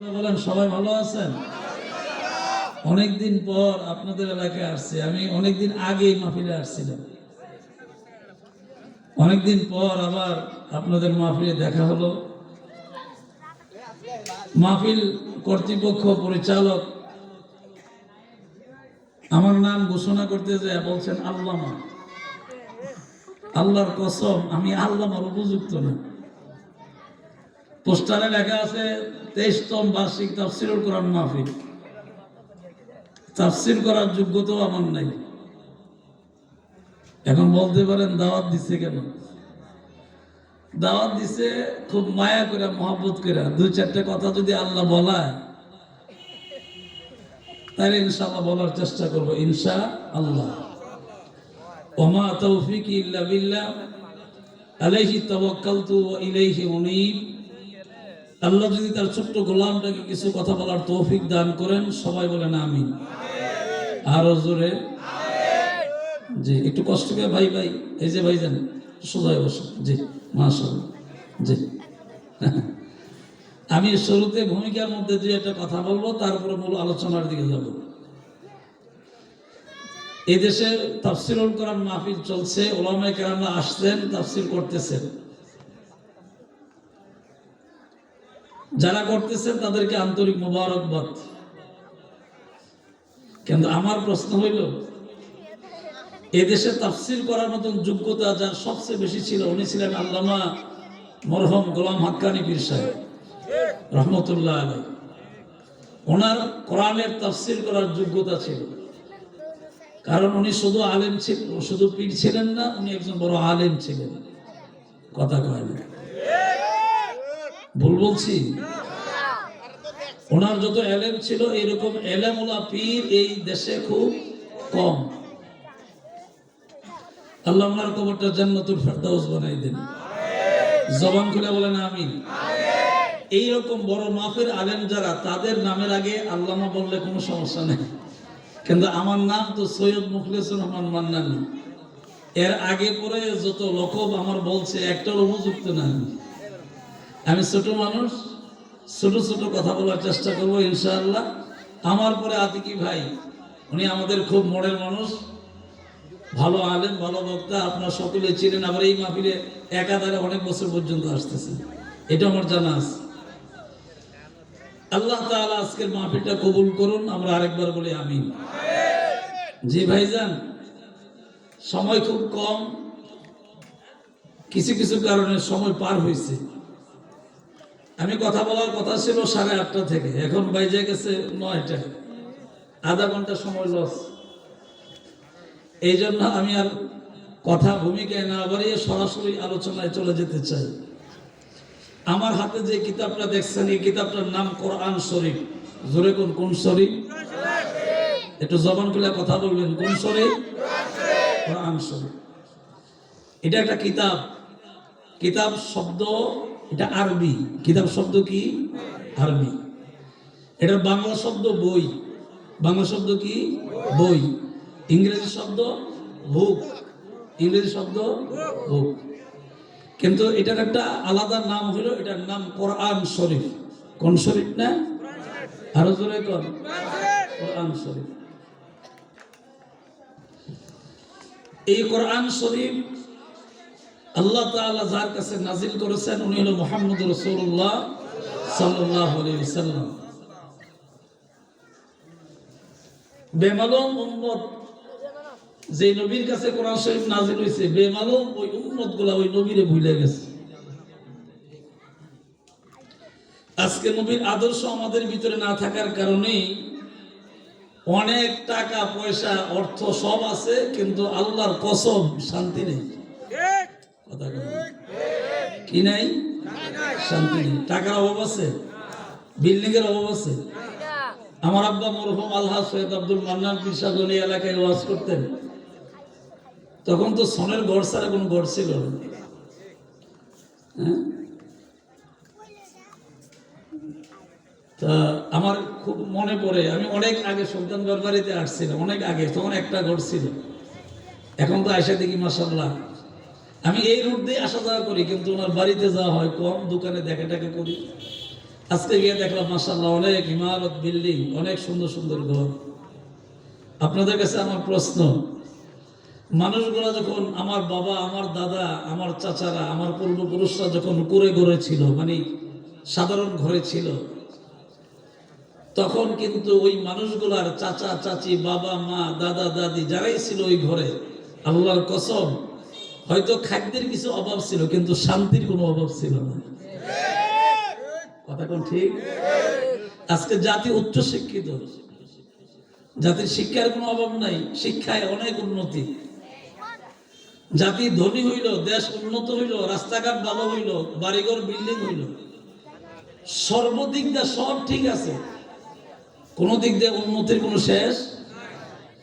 বলেন সবাই ভালো আছেন? অনেকদিন পর আপনাদের এলাকায় আসছি। আমি অনেকদিন আগেই মাহফিলে আসছিলাম, অনেকদিন পর আবার আপনাদের মাহফিলে দেখা হলো। মাহফিল কর্তৃপক্ষ পরিচালক আমার নাম ঘোষণা করতে যায় বলছেন আল্লামা। আল্লাহর কসম আমি আল্লামার উপযুক্ত না। পোস্টারে লেখা আছে 23তম বার্ষিক তাফসীরুল কোরআন মাহফিল। তাফসীর করার যোগ্যতাও আমার নাই। এখন বলতে পারেন দাওয়াত দিচ্ছে কেন? দাওয়াত দিছে খুব মায়া করে, মহব্বত করে। দুই চারটে কথা যদি আল্লাহ বলায় তাহলে ইনশাআল্লাহ বলার চেষ্টা করবো, ইনশাআল্লাহ। ওমা তৌফিক ইল্লা বিল্লাহ আলাইহি তাওয়াক্কালতু ওয়া ইলাইহি উনীব। আল্লাহ যদি তার ছোট্ট গোলামটাকে কিছু কথা বলার তৌফিক দান করেন, সবাই বলেন আমিন। আরো জোরে জি। একটু কষ্ট করে ভাই ভাই, এই যে ভাইজান সোজা বসে। জি মাশাআল্লাহ। জি আমি শুরুতে ভূমিকার মধ্যে যে একটা কথা বলবো, তারপরে মূল আলোচনার দিকে যাব। এই দেশে তাফসীরুল কোরআন মাহফিল চলছে, উলামায়ে কেরামরা আসছেন, তাফসীর করতেছেন। যারা করতেছেন তাদেরকে আন্তরিক মোবারকবাদ। কিন্তু আমার প্রশ্ন হইল, এদেশে তাফসীর করার মতন যোগ্যতা যার সবচেয়ে বেশি ছিল, উনি ছিলেন আল্লামা মরহুম গোলাম হাক্কানী পীর সাহেব রহমতুল্লাহ আলাইহি। ওনার কোরআনের তাফসীর করার যোগ্যতা ছিল, কারণ উনি শুধু আলেম ছিলেন, শুধু পীর ছিলেন না, উনি একজন বড় আলেম ছিলেন। কথা কয় না? ভুল বলছি? ওনার যত এলেম ছিল, এরকম এলেমওয়ালা পীর এই দেশে খুব কম। আল্লাহ ওনার কবরটা জান্নাতুল ফেরদাউস বানাই দেন। জবান খুলে বলেন আমিন। এইরকম বড় মাপের আলেম যারা, তাদের নামের আগে আল্লামা বললে কোনো সমস্যা নেই। কিন্তু আমার নাম তো সৈয়দ মুখলেসুর রহমান মান্নান। এর আগে পরে যত লকব আমার বলছে, একটার উপযুক্ত না। আমি ছোট মানুষ, ছোট ছোট কথা বলার চেষ্টা করবো ইনশাআল্লাহ। আমার পরে আতিকি ভাই, উনি আমাদের খুব মনের মানুষ, ভালো আলেম, ভালো বক্তা, আপনার সকলে চিনেন। আবার এই মাহফিলে একাধারে অনেক বছর পর্যন্ত আসতেছে, এটা আমার জানা আছে। আল্লাহ তাআলা আজকের মাহফিলটা কবুল করুন, আমরা আরেকবার বলি আমিন। জি ভাইজান, সময় খুব কম, কিছু কিছু কারণে সময় পার হয়েছে। আমি কথা বলার কথা ছিল 8:30 থেকে, এখন বাইজে গেছে 9টা, আধা ঘন্টা সময় লস। এই জন্য আমি আর কথা ভূমিকায় না বাড়িয়ে সরাসরি আলোচনায় চলে যেতে চাই। আমার হাতে যে কিতাবটা দেখছেন, এই কিতাবটার নাম কোরআন শরীফ। জোরে কোন শরীফ? একটু জবান খুলে কথা বলবেন, কোন শরীফ? কোরআন শরীফ। এটা একটা কিতাব। কিতাব শব্দ এটা আরবি। কিতাব শব্দ কি? আরবি। এটার বাংলা শব্দ বই। বাংলা শব্দ কি? বই। ইংরেজি শব্দ বুক। ইংরেজি শব্দ বুক। কিন্তু এটার একটা আলাদা নাম হলো, এটার নাম কোরআন শরীফ। কোন শরীফ না? আরো জোরে কোন? কোরআন শরীফ। এই কোরআন শরীফ আল্লাহ তাআলা যার কাছে নাজিল করেছেন, উনি হলো মুহাম্মদ রাসূলুল্লাহ সাল্লাল্লাহু আলাইহি ওয়াসাল্লাম। বেমালুম উম্মত যে নবীর কাছে কোরআন শরীফ নাজিল হয়েছে, বেমালুম ওই উম্মত গুলা ওই নবীরে ভুলে গেছে। আজকে নবীর আদর্শ আমাদের ভিতরে না থাকার কারণে অনেক টাকা পয়সা অর্থ সব আছে, কিন্তু আল্লাহর কসম শান্তি নেই। কথা কি নাই? শান্তি নেই। টাকার অভাব আছে, বিল্ডিং এর অভাব আছে। আমার আব্বা মরহুম আলহাজ সৈয়দ আব্দুল মান্নান পীর সাহেব এই এলাকায় ওয়াজ করতেন, তখন তো সনের ঘর ছাড়া কোনো ঘর ছিল না। তা আমার খুব মনে পড়ে, আমি অনেক আগে সুলতান দরবারিতে আসছিলাম, অনেক আগে, তখন একটা ঘর ছিল। এখন তো আয়সা দেখি মাশাআল্লাহ। আমি এই রুট দিয়ে আসা যাওয়া করি, কিন্তু ওনার বাড়িতে যাওয়া হয় কম, দোকানে দেখা টাকা করি। আজকে গিয়ে দেখলাম মাশাআল্লাহ অনেক ইমারত, বিল্ডিং, অনেক সুন্দর সুন্দর ঘর। আপনাদের কাছে আমার প্রশ্ন, মানুষগুলো যখন, আমার বাবা, আমার দাদা, আমার চাচারা, আমার পূর্বপুরুষরা যখন কুঁড়ে ঘরে ছিল, মানে সাধারণ ঘরে ছিল, তখন কিন্তু ওই মানুষগুলার চাচা চাচি, বাবা মা, দাদা দাদি যারাই ছিল ওই ঘরে, আল্লাহর কসম, হয়তো খাদ্যের কিছু অভাব ছিল কিন্তু শান্তির কোনো অভাব ছিল না। কথা কোন ঠিক? আজকে জাতি উচ্চ শিক্ষিত, জাতির শিক্ষার কোনো অভাব নাই, শিক্ষায় অনেক উন্নতি। জাতি ধনী হইল, দেশ উন্নত হইল, রাস্তাঘাট ভালো হইল, বাড়িঘর বিল্ডিং হইল, সর্বদিক দিয়ে সব ঠিক আছে, কোন দিক দিয়ে উন্নতির কোনো শেষ।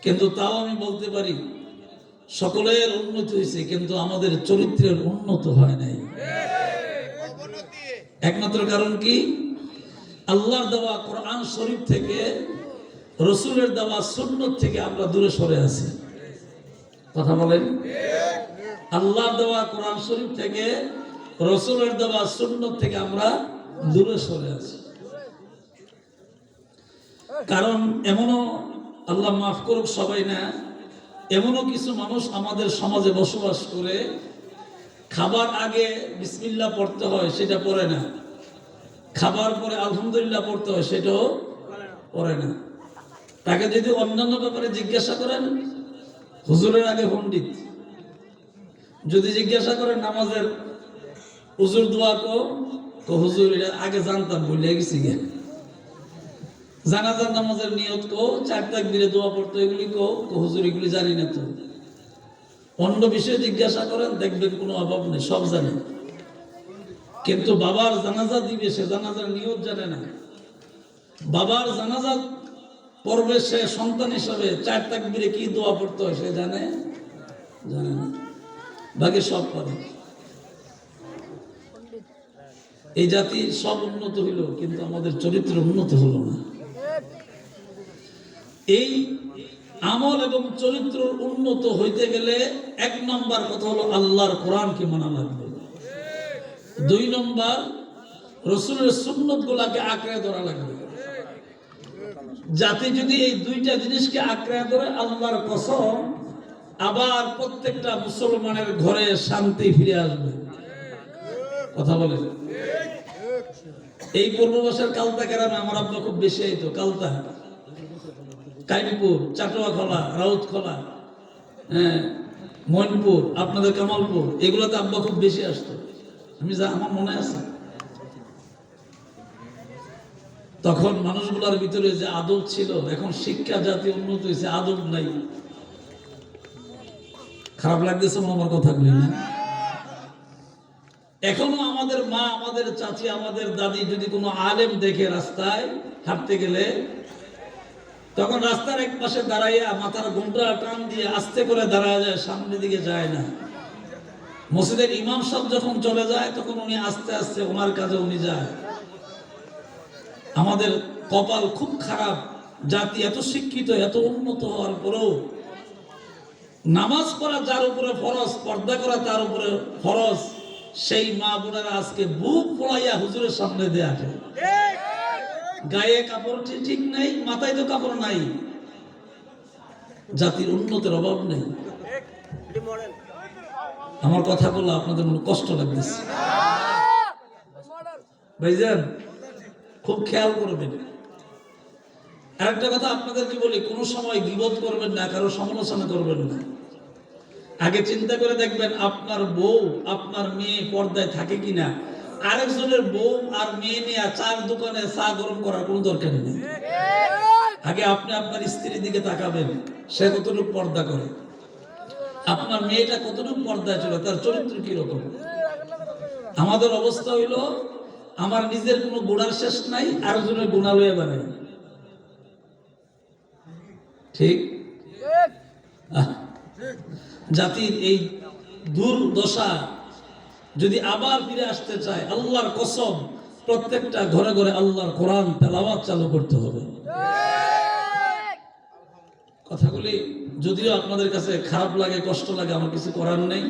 কিন্তু তাও আমি বলতে পারি সকলের উন্নতি হয়েছে, কিন্তু আমাদের চরিত্রের উন্নত হয় নাই। একমাত্র কারণ কি? আল্লাহর দেওয়া কোরআন শরীফ থেকে, রসুলের দেওয়া সুন্নত থেকে আমরা দূরে সরে আছি। কথা বলেন? আল্লাহর দেওয়া কোরআন শরীফ থেকে, রসুলের দেওয়া সুন্নত থেকে আমরা দূরে সরে আছি। কারণ এমনও, আল্লাহ মাফ করুক সবাই না, এমনও কিছু মানুষ আমাদের সমাজে বসবাস করে, খাবার আগে বিসমিল্লাহ পড়তে হয় সেটা পড়ে না, খাবার পরে আলহামদুলিল্লাহ পড়তে হয় সেটাও পড়ে না। তাকে যদি অন্যান্য ব্যাপারে জিজ্ঞাসা করেন, হুজুরের আগে পণ্ডিত। যদি জিজ্ঞাসা করেন নামাজের হুজুর দোয়া কো, হুজুর এটা আগে জানতাম, ভুলে গেছি গে। জানাজার নামাজের নিয়ত কো, 4 তাকবীরে দোয়া পড়তো, এগুলি কো, হুজুর এগুলি জানি না তো। অন্য বিষয়ে জিজ্ঞাসা করেন, দেখবেন কোনো অভাব নেই, সব জানে। কিন্তু বাবার জানাজা দিবে, সে জানাজার নিয়ত জানে না। বাবার জানাজা পড়বে, সে সন্তান হিসাবে 4 তাকবীরে কি দোয়া পড়তে হয় সে জানে না, বাকি সব পারে। এই জাতি সব উন্নত হইল, কিন্তু আমাদের চরিত্র উন্নত হলো না। এই আমল এবং চরিত্র উন্নত হইতে গেলে 1 নম্বর কথা হলো আল্লাহর কোরআনকে মানা লাগবে। 2 নম্বর রসুলের সুন্নত গুলাকে আঁকড়ে ধরা লাগবে। জাতি যদি এই 2টা জিনিসকে আঁকড়ে ধরে, আল্লাহর কসম, আবার প্রত্যেকটা মুসলমানের ঘরে শান্তি ফিরে আসবে। কথা বলে? এই পূর্ববাসের কালতা গ্রামে আমার আব্বা খুব বেশি আইতো। কালতা, কাইমপুর, চাটুয়াখোলা, রাউতখোলা, মইনপুর, আপনাদের কামালপুর, এগুলোতে আব্বা খুব বেশি আসতো। আমার মনে আছে তখন মানুষগুলোর ভিতরে যে আদব ছিল, এখন শিক্ষা জাতি উন্নত হয়েছে, আদব নাই। খারাপ লাগতেছে আমার কথাগুলি না? এখনো আমাদের মা, আমাদের চাচি, আমাদের দাদি যদি কোনো আলেম দেখে রাস্তায় হাঁটতে গেলে, তখন রাস্তার এক পাশে দাঁড়াইয়া মাথার ঘুমটা টান দিয়ে আস্তে করে দাঁড়ায় যায়, সামনের দিকে যায় না। মসজিদের ইমাম সাহেব যখন চলে যায়, তখন উনি আস্তে আস্তে ওনার কাজে উনি যায়। আমাদের কপাল খুব খারাপ, জাতি এত শিক্ষিত, এত উন্নত হওয়ার পরেও নামাজ পড়া যার উপরে ফরজ, পর্দা করা তার উপরে ফরজ, সেই মা বোনেরা আজকে বুক পোড়াইয়া হুজুরের সামনে দিয়ে আসে। গায়ে কাপড় ঠিক নাই, মাথায় তো কাপড় নাই। জাতির উন্নতির অভাব নেই। আমার কথা বললে আপনাদের মনে কষ্ট লাগতেছে ভাইজান, খুব খেয়াল করবেন। আরেকটা কথা আপনাদেরকে বলি, কোনো সময় গীবত করবেন না, কারো সমালোচনা করবেন না। আগে চিন্তা করে দেখবেন আপনার বউ, আপনার মেয়ে পর্দায় থাকে কিনা। আরেকজনের বউ আর মেয়ে নিয়ে চার দোকানে চা গরম করার কোনো দরকার নেই। আগে আপনি আপনার স্ত্রীর দিকে তাকাবেন, সে কতটুকু পর্দা করে, আপনার মেয়েটা কতটুকু পর্দায় চলে, তার চরিত্র কিরকম। আমাদের অবস্থা হইল, আমার নিজের কোনো গুণার শেষ নাই, আরেকজনের গুণা লইয়া বানাই। ঠিক? জাতির এই দুর্দশা যদি আবার ফিরে আসতে চায়, আল্লাহর কসম, প্রত্যেকটা ঘরে ঘরে আল্লাহর কোরআন তেলাওয়াত চালু করতে হবে। কথাগুলি যদিও আপনাদের কাছে খারাপ লাগে, কষ্ট লাগে, আমার কিছু করার নেই।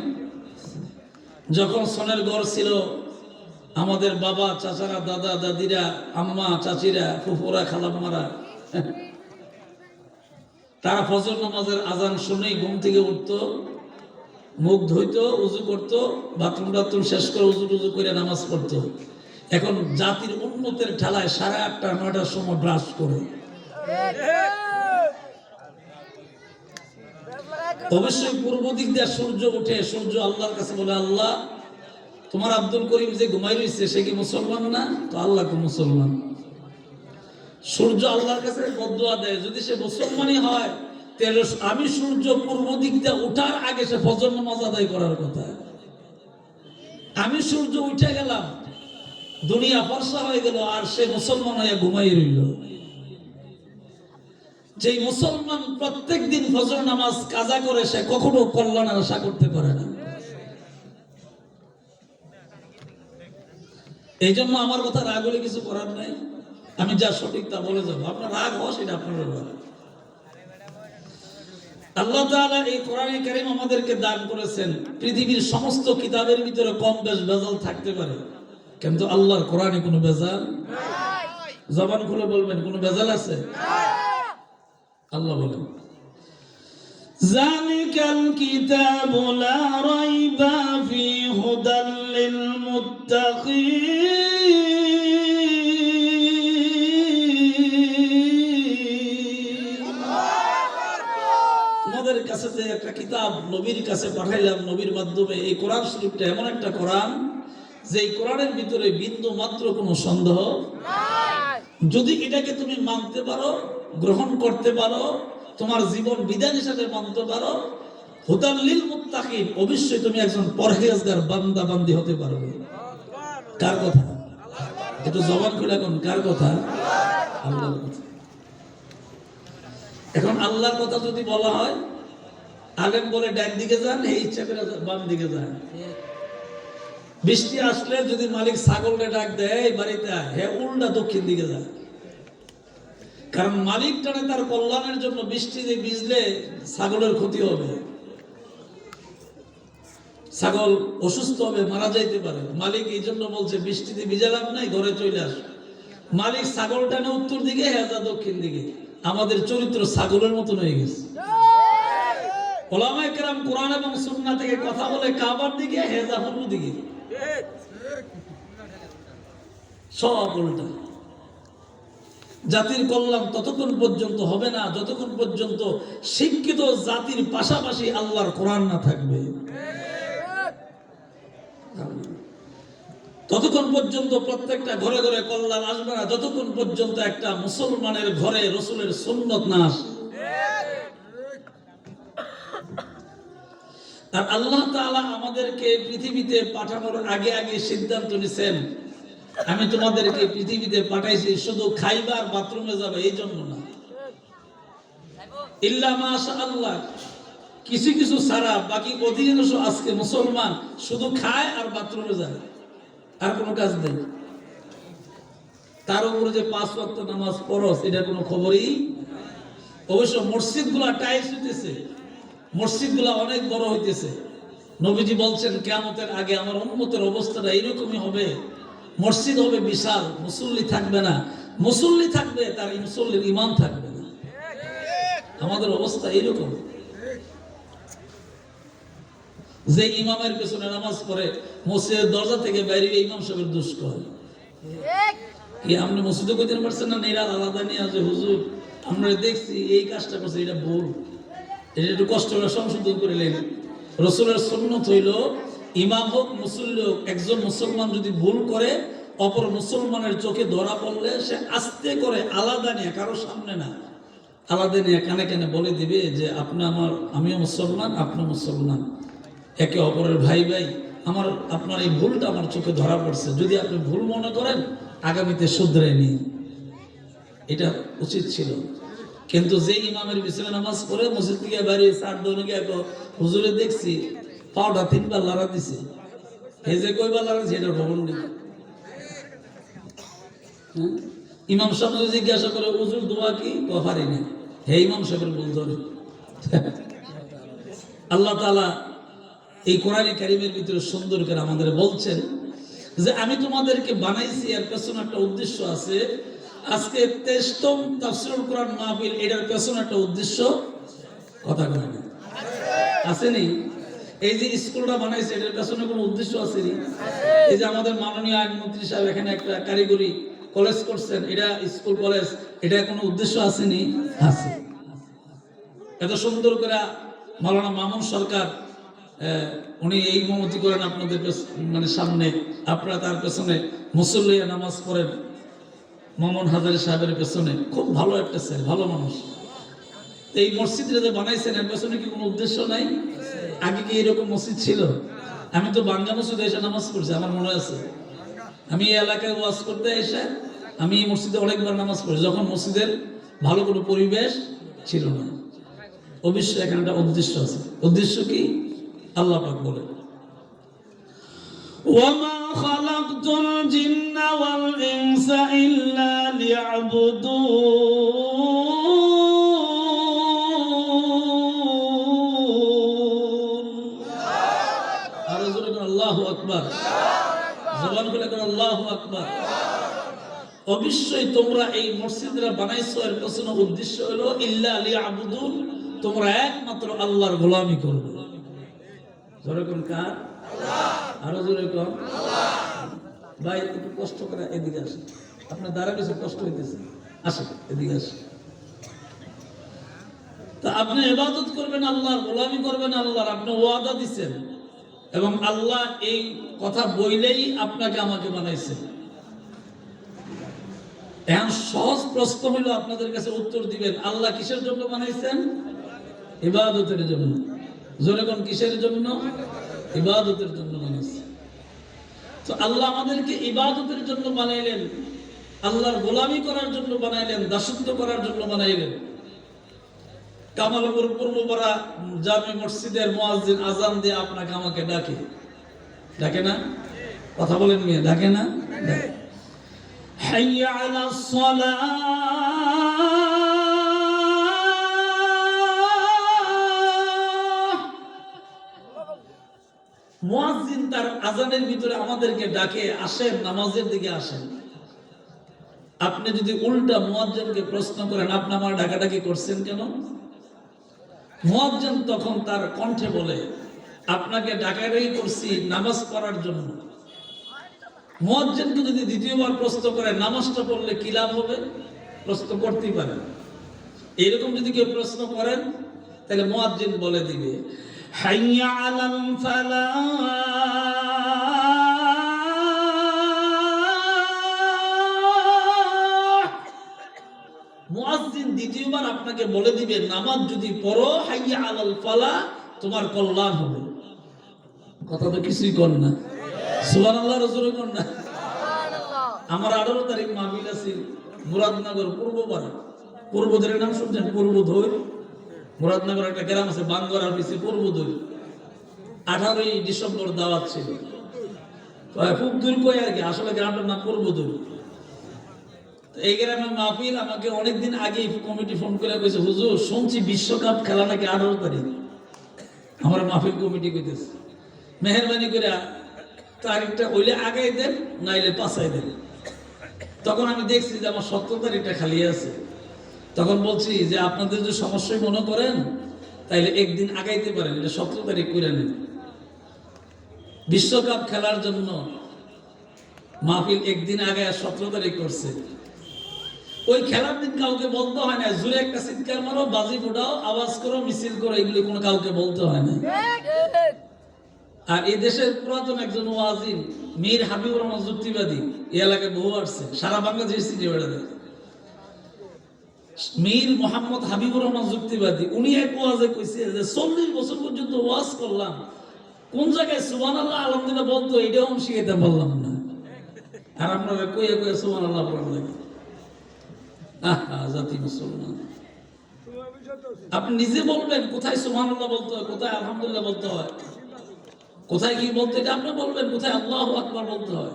যখন সনের ঘর ছিল, আমাদের বাবা চাচারা, দাদা দাদিরা, আম্মা চাচিরা, ফুফুরা, খালাম্মারা, তারা ফজর নামাজের আজান শুনেই ঘুম থেকে উঠতো, মুখ ধুইতো, উজু করতো, বাথরুম টাথরুম শেষ করে উজু টুজু করে নামাজ পড়তো। এখন জাতির উন্নতের ঠেলায় 8:30 9টার সময় ব্রাশ করে। অবশ্যই পূর্ব দিক দিয়ে সূর্য ওঠে, সূর্য আল্লাহর কাছে বলে, আল্লাহ তোমার আব্দুল করিম যে ঘুমাই রয়েছে সে কি মুসলমান না? তো আল্লাহ তো মুসলমান। সূর্য আল্লাহর কাছে বদদুয়া দেয়, যদি সে মুসলমানই হয় তাহলে আমি সূর্য পূর্ব দিক দিয়ে ওঠার আগে সে ফজর নামাজ আদায় করার কথা। আমি সূর্য উঠে গেলাম, দুনিয়া ফর্সা হয়ে গেল, আর সে মুসলমান হয়ে ঘুমাই রইল। যে মুসলমান প্রত্যেক দিন ফজর নামাজ কাজা করে সে কখনো কল্যাণের আশা করতে পারে না। এই জন্য আমার কথা রাগ হলে কিছু করার নাই, আমি যা সঠিক তা বলে যাবো। আপনার রাগ হওয়া সেটা আপনার ব্যাপার। আল্লাহ তাআলা এই কোরআনে কারীম আমাদেরকে দান করেছেন। পৃথিবীর সমস্ত কিতাবের ভিতরে কম বেশ ভেজাল থাকতে পারে, কিন্তু আল্লাহর কোরআনে কোনো ভেজাল নাই। জবান খুলে বলবেন, কোনো ভেজাল আছে? আল্লাহ বলেন, যালিকাল কিতাবু লা রাইবা ফি হুদাল লিল মুত্তাকিন। তোমাদের কাছে যে একটা কিতাব নবীর কাছে পাঠাইলাম, নবীর মাধ্যমে, এই কোরআন শরীফটা এমন একটা কোরআন যে এই কোরআনের ভিতরে বিন্দু মাত্র কোনো সন্দেহ নাই। যদি এটাকে তুমি মানতে পারো, গ্রহণ করতে পারো, তোমার জীবন বিধান হিসাবে মানতে পারো, হুদাল লিল মুত্তাকিন, অবশ্যই তুমি একজন পরহেজগার বান্দা বান্দি হতে পারবে। কার কথা? একটু জবান খুলে এখন, কার কথা? আল্লাহর কথা। এখন আল্লাহর কথা যদি বলা হয়, আলেম বলে ডান দিকে যান, এই ইচ্ছা করে বাম দিকে যান। বৃষ্টি আসলে যদি মালিক ছাগলকে ডাক দেয় বাড়িতে আয়, হ্যাঁ উল্টা দক্ষিণ দিকে যায়। কারণ মালিক টানে তার কল্যাণের জন্য। বৃষ্টিতে ভিজলে ছাগলের ক্ষতি হবে, ছাগল অসুস্থ হবে, মারা যাইতে পারে। মালিক এই জন্য বলছে বৃষ্টিতে ভিজে লাভ নাই, ঘরে চলে আস। মালিক ছাগল টানে উত্তর দিকে, হেজা দক্ষিণ দিকে। আমাদের চরিত্র ছাগলের মতন হয়ে গেছে। ওলামায়ে কেরাম কোরআন এবং সুন্নাহ থেকে কথা বলে কাবার দিকে, হেজা পূর্ব দিকে, সব উল্টা। জাতির কল্যাণ ততক্ষণ পর্যন্ত হবে না যতক্ষণ পর্যন্ত শিক্ষিত জাতির পাশাপাশি আল্লাহর কোরআন না থাকবে। ততক্ষণ পর্যন্ত প্রত্যেকটা ঘরে ঘরে কল্যাণ আসবে না যতক্ষণ পর্যন্ত একটা মুসলমানের ঘরে রাসূলের সুন্নাত না আসে। আর আল্লাহ তাআলা আমাদেরকে পৃথিবীতে পাঠানোর আগে আগে সিদ্ধান্ত নিয়েছেন, আমি তোমাদেরকে পৃথিবীতে পাঠাইছি শুধু খাইবার বাথরুমে যাবে এই জন্য না, ইল্লা মাশাআল্লাহ, কিছু কিছু ছাড়া বাকি অধিকাংশ আজকে মুসলমান শুধু খায় আর বাথরুমে যায়, আর কোনো কাজ নেই। তার উপরে যে 5 ওয়াক্ত নামাজ ফরজ, এটা কোনো খবরই। অবশ্য মসজিদগুলা টাইলস হইতেছে, মসজিদগুলা অনেক বড় হইতেছে। নবীজি বলছেন কিয়ামতের আগে আমার উম্মতের অবস্থাটা এরকমই হবে, মসজিদ হবে বিশাল, মুসল্লি থাকবে না, মুসল্লি থাকবে তার মুসল্লির ইমাম থাকবে না। আমাদের অবস্থা এরকম। যে ইমামের পেছনে নামাজ পড়ে মসজিদের দরজা থেকে বাইরে ইমাম সাহেবের দোষ করে। কি আপনি মসজিদে কইতে পারছেন না? নেরা আলাদা নিয়ে আছে, হুজুর আমরা দেখছি এই কাজটা করছে, এটা ভুল, এটা একটু কষ্ট করে সংশোধন করে নেন। রাসূলের সুন্নাত হইল ইমাম হোক মুসল্লি হোক, একজন মুসলমান যদি ভুল করে অপর মুসলমানের চোখে ধরা পড়লে সে আস্তে করে আলাদা নিয়ে, কারো সামনে না, আলাদা নিয়ে কানে কানে বলে দিবে যে আপনি আমার, আমিও মুসলমান, আপনি মুসলমান, একে অপরের ভাই ভাই, আমার আপনার এই ভুলটা আমার চোখে ধরা পড়ছে, যদি আপনি ভুল মনে করেন আগামীতে শুধরে নিন। এটা উচিত ছিল। কিন্তু যে ইমামের পিছনে নামাজ পড়ে মসজিদ থেকে বাইরে চার দৌড়ে গিয়ে হুজুরে দেখছি পাওটা 3 বার লাড়া দিছে, এই যে কয়বার লাড়াছে এটার খবর নেই। ইমাম সাহেব যদি জিজ্ঞাসা করে হুজুর দোয়া কি, পারি না, হে ইমাম সাহেবের ভুল ধরে। আল্লাহ তাআলা এই কোরআনে কারীমের ভিতরে সুন্দর করে আমাদের বলছেন, যে আমি তোমাদেরকে বানাইছি এর পেছনে একটা উদ্দেশ্য আছে। আজকে 23তম তাফসীরুল কোরআন মাহফিল, এটার পেছনে একটা উদ্দেশ্য কথা বলে না আসেনি? এই যে স্কুলটা বানাইছে এটার পেছনে কোনো উদ্দেশ্য আসেনি? এই যে আমাদের মাননীয় আইনমন্ত্রী সাহেব এখানে একটা কারিগরি কলেজ করছেন, এটা স্কুল কলেজ, এটা কোনো উদ্দেশ্য আসেনি? আছে। এত সুন্দর করে মাওলানা মামুন সরকার উনি এই মমতি করেন আপনাদের মানে সামনে, আপনারা তার পেছনে মুসল্লিয়া নামাজ পড়েন মামুন হাজারি সাহেবের পেছনে। খুব ভালো একটা ছেলে, ভালো মানুষ। এই মসজিদটা যে বানাইছেন এর পেছনে কি কোনো উদ্দেশ্য নাই? আগে কি এরকম মসজিদ ছিল? আমি তো বাংলা মসজিদে এসে নামাজ পড়ছি, আমার মনে আছে। আমি এই এলাকায় ওয়াজ করতে এসে আমি এই মসজিদে অনেকবার নামাজ পড়ছি, যখন মসজিদের ভালো কোনো পরিবেশ ছিল না। অবশ্যই এখানে একটা উদ্দেশ্য আছে। উদ্দেশ্য কি? আল্লাহ পাক বলে, ওয়ামা খালাকতুল জিন্না ওয়াল ইনসা ইল্লা লিয়াবুদুন। আরো জোরে করে আল্লাহু আকবার, জবান খুলে করে আল্লাহু আকবার। অবশ্যই তোমরা এই মসজিদরা বানাইছো এর পেছনে উদ্দেশ্য হলো ইল্লা লিয়াবুদুন, তোমরা একমাত্র আল্লাহর গোলামি করবে। জোরে কোন কার? আল্লাহ। আরো জোরে কোন? আল্লাহ। ভাই একটু কষ্ট করে এদিকে আসেন, আপনার দ্বারা কিছু কষ্ট হইতেছে, আসেন এদিকে আসেন। তা আপনি ইবাদত করবেন আল্লাহর, গোলামি করবেন আল্লাহর, আপনি ওয়াদা দিচ্ছেন এবং আল্লাহ এই কথা বইলেই আপনাকে আমাকে বানাইছেন। এখন সহজ প্রশ্ন হলো আপনাদের কাছে উত্তর দিবেন, আল্লাহ কিসের জন্য বানাইছেন? ইবাদতের জন্য। জোরে কোন কিসের জন্য? ইবাদতের জন্য বানাইছেন। তো আল্লাহ আমাদেরকে ইবাদতের জন্য বানাইলেন, আল্লাহর গোলামি করার জন্য বানাইলেন, দাসত্ব করার জন্য বানাইলেন। কামালপুর পূর্বপাড়া জামে মসজিদের মুয়াজ্জিন আযান দিয়ে আপনাকে আমাকে ডাকে, ডাকে না? কথা বলেন মিয়া, ডাকে না? ডাকে। হাইয়া আলাস সালাহ, মুয়াজ্জিন তার আযানের ভিতরে আমাদেরকে ডাকে, আসেন নামাজের দিকে আসেন। আপনি যদি উল্টা মুয়াজ্জিনকে প্রশ্ন করেন আপনি আমার ডাকাডাকি করছেন কেন, মুয়াজ্জিন তখন তার কণ্ঠে বলে আপনাকে ডাকাডাকি করছি নামাজ পড়ার জন্য। মুয়াজ্জিনকে যদি দ্বিতীয়বার প্রশ্ন করে নামাজটা পড়লে কি লাভ হবে, প্রশ্ন করতেই পারেন। এরকম যদি কেউ প্রশ্ন করেন তাহলে মুয়াজ্জিন বলে দিবে হাইয়া আলাল ফালাহ, মুয়াজ্জিন দ্বিতীয়বার আপনাকে বলে দিবে নামাজ যদি পড়ো হাইয়া আলাল ফালাহ, তোমার কল্যাণ হবে। কথা তো কিছুই কর না, সুবহানাল্লাহ, রাসূল কর না। আমার 18 তারিখ মাহফিল আছে মুরাদনগর পূর্বপাড়া, পূর্বধরের নাম শুনছেন? পূর্বধর, মুরাদনগর একটা গ্রাম আছে বাঙ্গরার পিছে পূর্বধর। 18ই ডিসেম্বর দাওয়াত ছিল, খুব দূর কই আর কি, আসলে গ্রামটার নাম পূর্বধর। এই গ্রামের মাহফিল, আমাকে অনেকদিন আগে কমিটি ফোন করে কইছে হুজুর শুনছি বিশ্বকাপ খেলা নাকি 18 তারিখ। আমার মাহফিল কমিটি কইতেছে মেহেরবানি করে তারিখটা হইলে আগাই দেন নাইলে পাছাই দেন। তখন আমি দেখছি যে আমার 17 তারিখটা খালি আছে। তখন বলছি যে আপনাদের যে সমস্যায় মনে করেন তাইলে একদিন আগাইতে পারেন, এটা 17 তারিখ করে নেন। বিশ্বকাপ খেলার জন্য মাহফিল একদিন আগে 17 তারিখ করছে। ওই খেলার দিন কাউকে বলতে হয় না জোরে একটা চিৎকার মারো, বাজি ফোটাও, আওয়াজ করো, মিছিল করো, এগুলি কোনো কাউকে বলতে হয় না। আর এই দেশের পুরাতন একজন ওয়াজিন মীর হাবিবুর রহমান যুক্তিবাদী, এই এলাকায় বহু আসছে, সারা বাংলাদেশ চিঠি বেড়াতে। মীর মোহাম্মদ হাবিবুর রহমান যুক্তিবাদী, উনি এক ওয়াজে কইছে যে 40 বছর পর্যন্ত ওয়াজ করলাম, কোন জায়গায় সুবহানাল্লাহ আলহামদুলিল্লাহ বলতো এটাও আমি শিখাইতে পারলাম না। আর আপনারা কইয়া কইয়া সুবহানাল্লাহ পড়ান লাগে। আহা জাতি মুসলমান, আপনি নিজে বলবেন কোথায় সুবহানাল্লাহ বলতে হয়, কোথায় আলহামদুলিল্লাহ বলতে হয়, কোথায় কি বলতে, এটা আপনি বলবেন, কোথায় আল্লাহু আকবার বলতে হয়।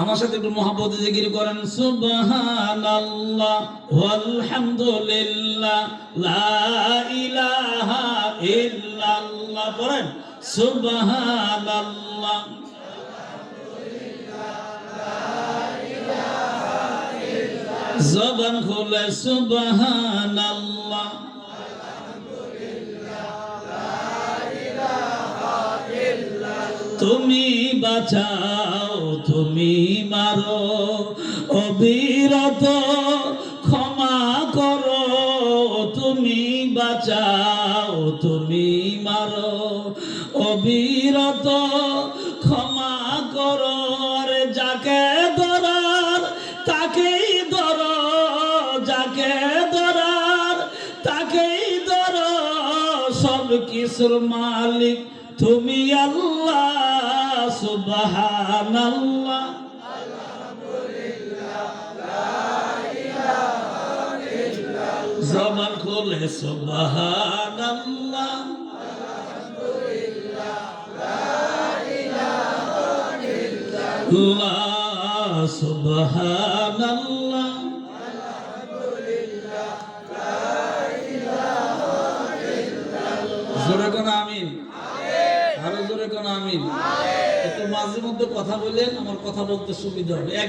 আমার সাথে একটু মহব্বতে জিকির করেন সুবহানাল্লাহ ওয়ালহামদুলিল্লাহ লা ইলাহা ইল্লাল্লাহ, পড়েন সুবহানাল্লাহ জবান খুলে সুবহানাল্লাহ তুমি বাঁচাও তুমি মারো অবিরত ক্ষমা করো তুমি বাঁচাও তুমি মারো অবিরত ক্ষমা করো রে যাকে ধরার তাকেই ধরো যাকে ধরার তাকেই ধরো সব কিছুর মালিক তুমি আল্লাহ সুবহানাল্লাহ জবান খুলে সুবহানাল্লাহ আল্লাহ সুবহানাল্লাহ জোরে কোন আমিন আরো জোরে কোন আমিন একটু মাঝে মধ্যে কথা বললেন আমার কথা বলতে সুবিধা হবে